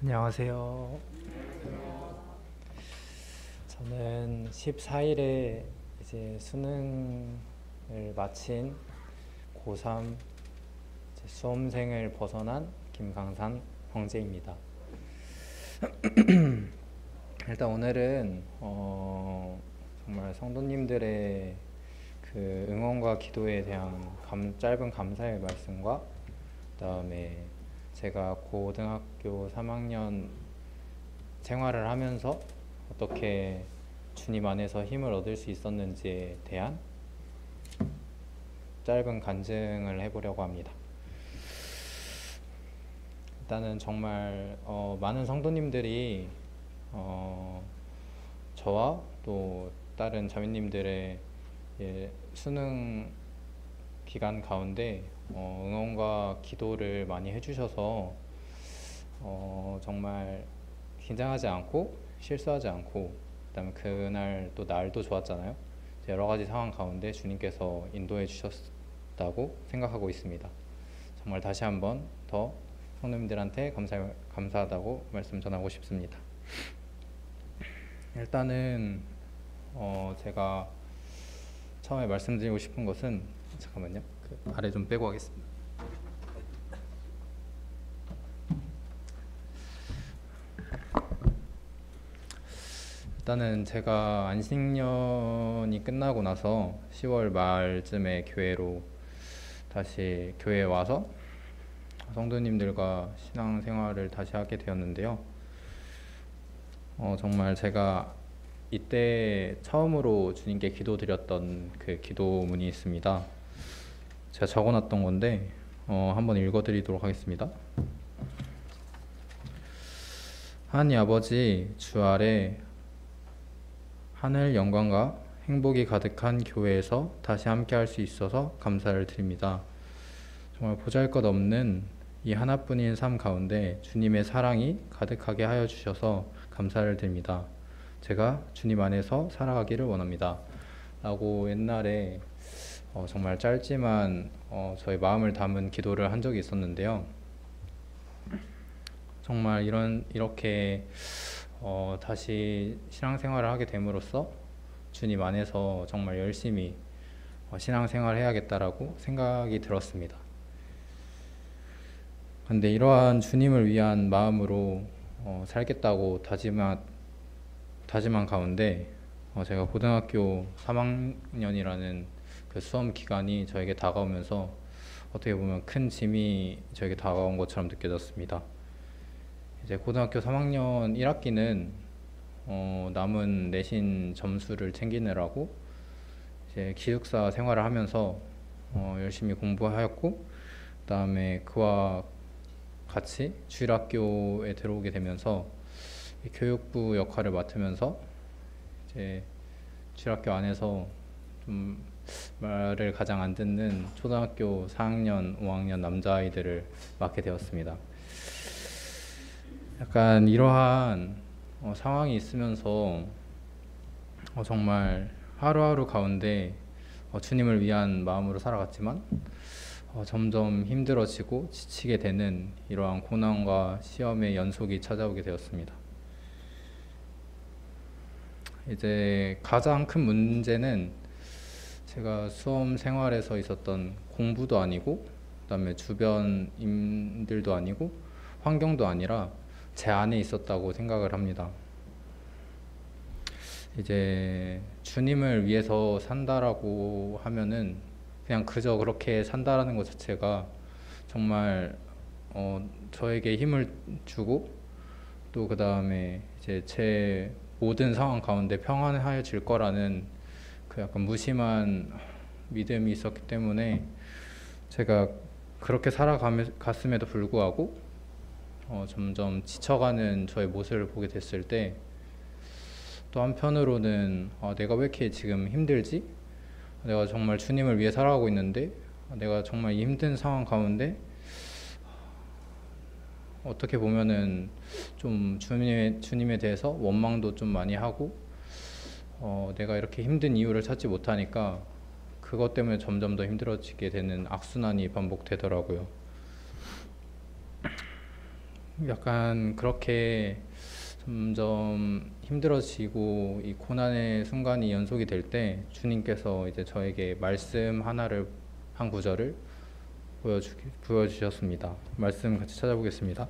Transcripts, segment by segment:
안녕하세요. 저는 14일에 이제 수능을 마친 고3 수험생을 벗어난 김강산 황제입니다. 일단 오늘은 정말 성도님들의 그 응원과 기도에 대한 짧은 감사의 말씀과 그다음에 제가 고등학교 3학년 생활을 하면서 어떻게 주님 안에서 힘을 얻을 수 있었는지에 대한 짧은 간증을 해보려고 합니다. 일단은 정말 많은 성도님들이 저와 또 다른 자매님들의 수능 기간 가운데 응원과 기도를 많이 해주셔서 정말 긴장하지 않고 실수하지 않고 그다음에 그날 또 날도 좋았잖아요. 여러 가지 상황 가운데 주님께서 인도해 주셨다고 생각하고 있습니다. 정말 다시 한번 더 성도님들한테 감사하다고 말씀 전하고 싶습니다. 일단은 제가 처음에 말씀드리고 싶은 것은 잠깐만요. 그 아래 좀 빼고 하겠습니다. 일단은 제가 안식년이 끝나고 나서 10월 말쯤에 교회로 다시 교회에 와서 성도님들과 신앙생활을 다시 하게 되었는데요. 정말 제가 이때 처음으로 주님께 기도드렸던 그 기도문이 있습니다. 제가 적어놨던 건데 한번 읽어드리도록 하겠습니다. 하나님 아버지, 주 아래 하늘 영광과 행복이 가득한 교회에서 다시 함께 할 수 있어서 감사를 드립니다. 정말 보잘것없는 이 하나뿐인 삶 가운데 주님의 사랑이 가득하게 하여 주셔서 감사를 드립니다. 제가 주님 안에서 살아가기를 원합니다. 라고 옛날에 정말 짧지만 저의 마음을 담은 기도를 한 적이 있었는데요. 정말 이렇게 다시 신앙생활을 하게 됨으로써 주님 안에서 정말 열심히 신앙생활을 해야겠다라고 생각이 들었습니다. 근데 이러한 주님을 위한 마음으로 살겠다고 다짐한 가운데 제가 고등학교 3학년이라는 그 수험 기간이 저에게 다가오면서 어떻게 보면 큰 짐이 저에게 다가온 것처럼 느껴졌습니다. 이제 고등학교 3학년 1학기는 남은 내신 점수를 챙기느라고 이제 기숙사 생활을 하면서 열심히 공부하였고, 그다음에 그와 같이 주일학교에 들어오게 되면서 교육부 역할을 맡으면서 이제 주일학교 안에서 좀 말을 가장 안 듣는 초등학교 4학년, 5학년 남자아이들을 맡게 되었습니다. 약간 이러한 상황이 있으면서 정말 하루하루 가운데 주님을 위한 마음으로 살아갔지만 점점 힘들어지고 지치게 되는 이러한 고난과 시험의 연속이 찾아오게 되었습니다. 이제 가장 큰 문제는 제가 수험 생활에서 있었던 공부도 아니고 그다음에 주변인들도 아니고 환경도 아니라 제 안에 있었다고 생각을 합니다. 이제 주님을 위해서 산다라고 하면은 그냥 그저 그렇게 산다라는 것 자체가 정말 저에게 힘을 주고 또 그 다음에 이제 제 모든 상황 가운데 평안해질 거라는 그 약간 무심한 믿음이 있었기 때문에 제가 그렇게 살아갔음에도 불구하고 점점 지쳐가는 저의 모습을 보게 됐을 때 또 한편으로는 내가 왜 이렇게 지금 힘들지? 내가 정말 주님을 위해 살아가고 있는데 내가 정말 이 힘든 상황 가운데 어떻게 보면은 좀 주님에 대해서 원망도 좀 많이 하고 내가 이렇게 힘든 이유를 찾지 못하니까 그것 때문에 점점 더 힘들어지게 되는 악순환이 반복되더라고요. 약간 그렇게 점점 힘들어지고 이 고난의 순간이 연속이 될 때 주님께서 이제 저에게 말씀 하나를 한 구절을 보여주셨습니다. 말씀 같이 찾아보겠습니다.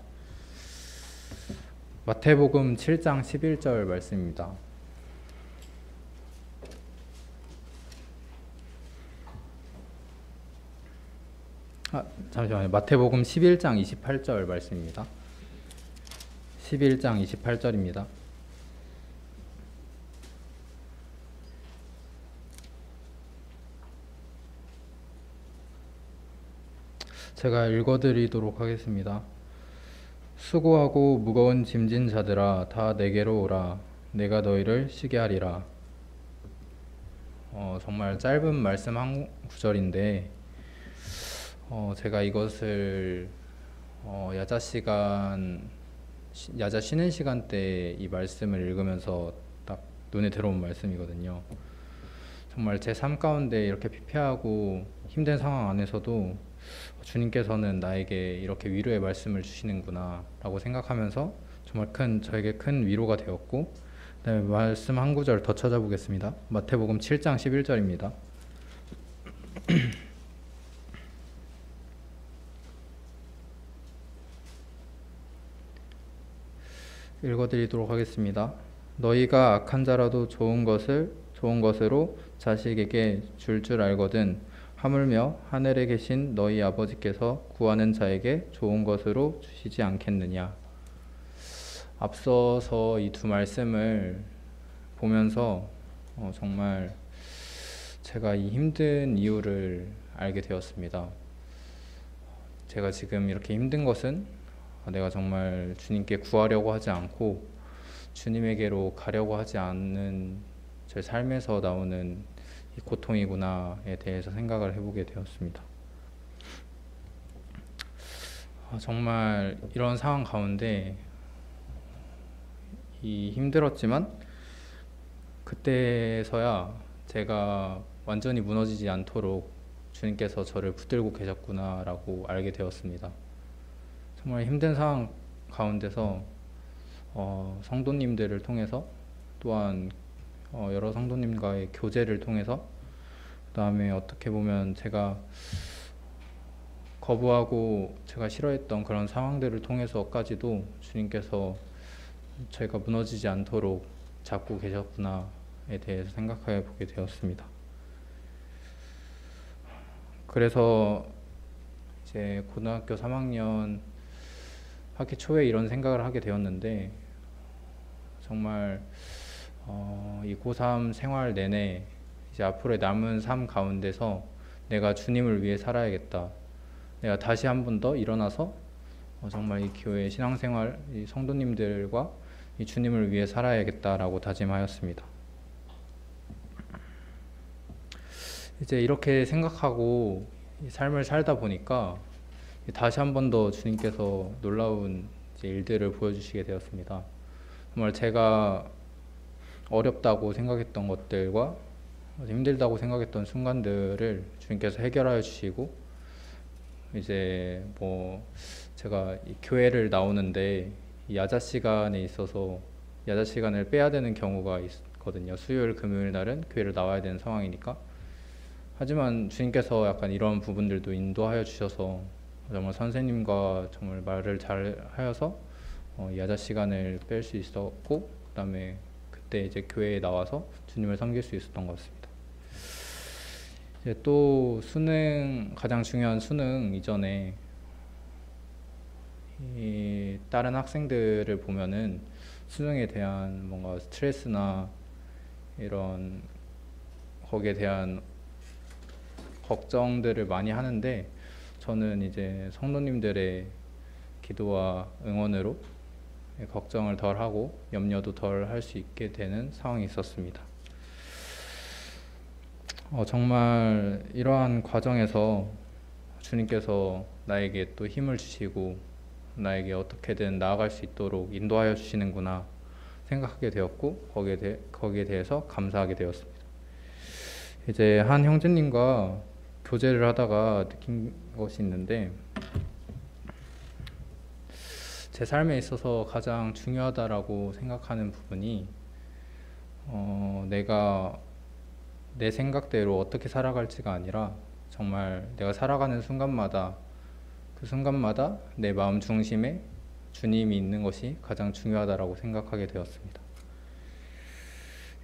마태복음 7장 11절 말씀입니다. 잠시만요. 마태복음 11장 28절 말씀입니다. 11장 28절입니다. 제가 읽어드리도록 하겠습니다. 수고하고 무거운 짐진 자들아 다 내게로 오라. 내가 너희를 쉬게 하리라. 정말 짧은 말씀 한 구절인데 제가 이것을 야자 쉬는 시간 때 이 말씀을 읽으면서 딱 눈에 들어온 말씀이거든요. 정말 제 삶 가운데 이렇게 피폐하고 힘든 상황 안에서도 주님께서는 나에게 이렇게 위로의 말씀을 주시는구나 라고 생각하면서 정말 저에게 큰 위로가 되었고, 그다음에 말씀 한 구절 더 찾아보겠습니다. 마태복음 7장 11절입니다. 읽어드리도록 하겠습니다. 너희가 악한 자라도 좋은 것으로 자식에게 줄 알거든 하물며 하늘에 계신 너희 아버지께서 구하는 자에게 좋은 것으로 주시지 않겠느냐. 앞서서 이 두 말씀을 보면서 정말 제가 이 힘든 이유를 알게 되었습니다. 제가 지금 이렇게 힘든 것은 내가 정말 주님께 구하려고 하지 않고 주님에게로 가려고 하지 않는 제 삶에서 나오는 이 고통이구나에 대해서 생각을 해보게 되었습니다. 정말 이런 상황 가운데 힘들었지만 그때서야 제가 완전히 무너지지 않도록 주님께서 저를 붙들고 계셨구나라고 알게 되었습니다. 정말 힘든 상황 가운데서 성도님들을 통해서 또한 여러 성도님과의 교제를 통해서, 그 다음에 어떻게 보면 제가 거부하고 제가 싫어했던 그런 상황들을 통해서까지도 주님께서 제가 무너지지 않도록 잡고 계셨구나에 대해서 생각해 보게 되었습니다. 그래서 이제 고등학교 3학년 학기 초에 이런 생각을 하게 되었는데, 정말 이 고3 생활 내내 이제 앞으로의 남은 삶 가운데서 내가 주님을 위해 살아야겠다. 내가 다시 한 번 더 일어나서 정말 이 교회 신앙생활, 이 성도님들과 이 주님을 위해 살아야겠다라고 다짐하였습니다. 이제 이렇게 생각하고 이 삶을 살다 보니까 다시 한 번 더 주님께서 놀라운 일들을 보여주시게 되었습니다. 정말 제가 어렵다고 생각했던 것들과 힘들다고 생각했던 순간들을 주님께서 해결하여 주시고, 이제 제가 이 교회를 나오는데 이 야자 시간에 있어서 야자 시간을 빼야 되는 경우가 있거든요. 수요일 금요일 날은 교회를 나와야 되는 상황이니까. 하지만 주님께서 약간 이런 부분들도 인도하여 주셔서 정말 선생님과 정말 말을 잘 하여서 야자 시간을 뺄 수 있었고, 그 다음에 그때 이제 교회에 나와서 주님을 섬길 수 있었던 것 같습니다. 이제 또 가장 중요한 수능 이전에 이 다른 학생들을 보면은 수능에 대한 뭔가 스트레스나 이런 거기에 대한 걱정들을 많이 하는데, 저는 이제 성도님들의 기도와 응원으로 걱정을 덜 하고 염려도 덜 할 수 있게 되는 상황이 있었습니다. 정말 이러한 과정에서 주님께서 나에게 또 힘을 주시고 나에게 어떻게든 나아갈 수 있도록 인도하여 주시는구나 생각하게 되었고, 거기에 대해서 감사하게 되었습니다. 이제 한 형제님과 교제를 하다가 느낀 것이 있는데, 제 삶에 있어서 가장 중요하다라고 생각하는 부분이 내가 내 생각대로 어떻게 살아갈지가 아니라 정말 내가 살아가는 순간마다 그 순간마다 내 마음 중심에 주님이 있는 것이 가장 중요하다라고 생각하게 되었습니다.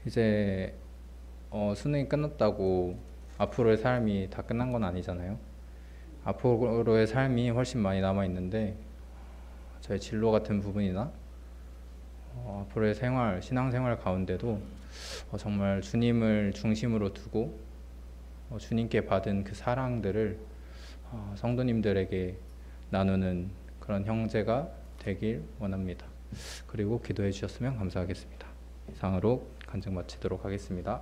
이제 수능이 끝났다고 앞으로의 삶이 다 끝난 건 아니잖아요. 앞으로의 삶이 훨씬 많이 남아 있는데 저의 진로 같은 부분이나 앞으로의 생활, 신앙생활 가운데도 정말 주님을 중심으로 두고 주님께 받은 그 사랑들을 성도님들에게 나누는 그런 형제가 되길 원합니다. 그리고 기도해 주셨으면 감사하겠습니다. 이상으로 간증 마치도록 하겠습니다.